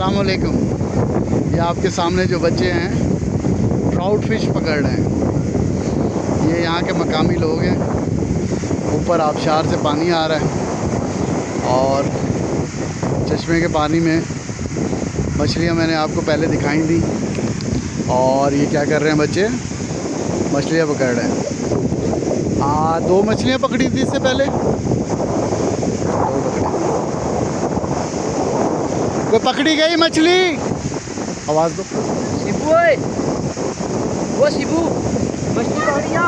अस्सलाम वालेकुम। ये आपके सामने जो बच्चे हैं ट्राउट फिश पकड़ रहे हैं। ये यहाँ के मकामी लोग हैं। ऊपर आबशार से पानी आ रहा है और चश्मे के पानी में मछलियाँ मैंने आपको पहले दिखाई दी। और ये क्या कर रहे हैं बच्चे, मछलियाँ पकड़ रहे हैं। 2 मछलियाँ पकड़ी थी इससे पहले, 2 पकड़ी। कोई पकड़ी गई मछली, आवाज़ दो। शिबू ओए, वो शिबू मछली पकड़ी आ।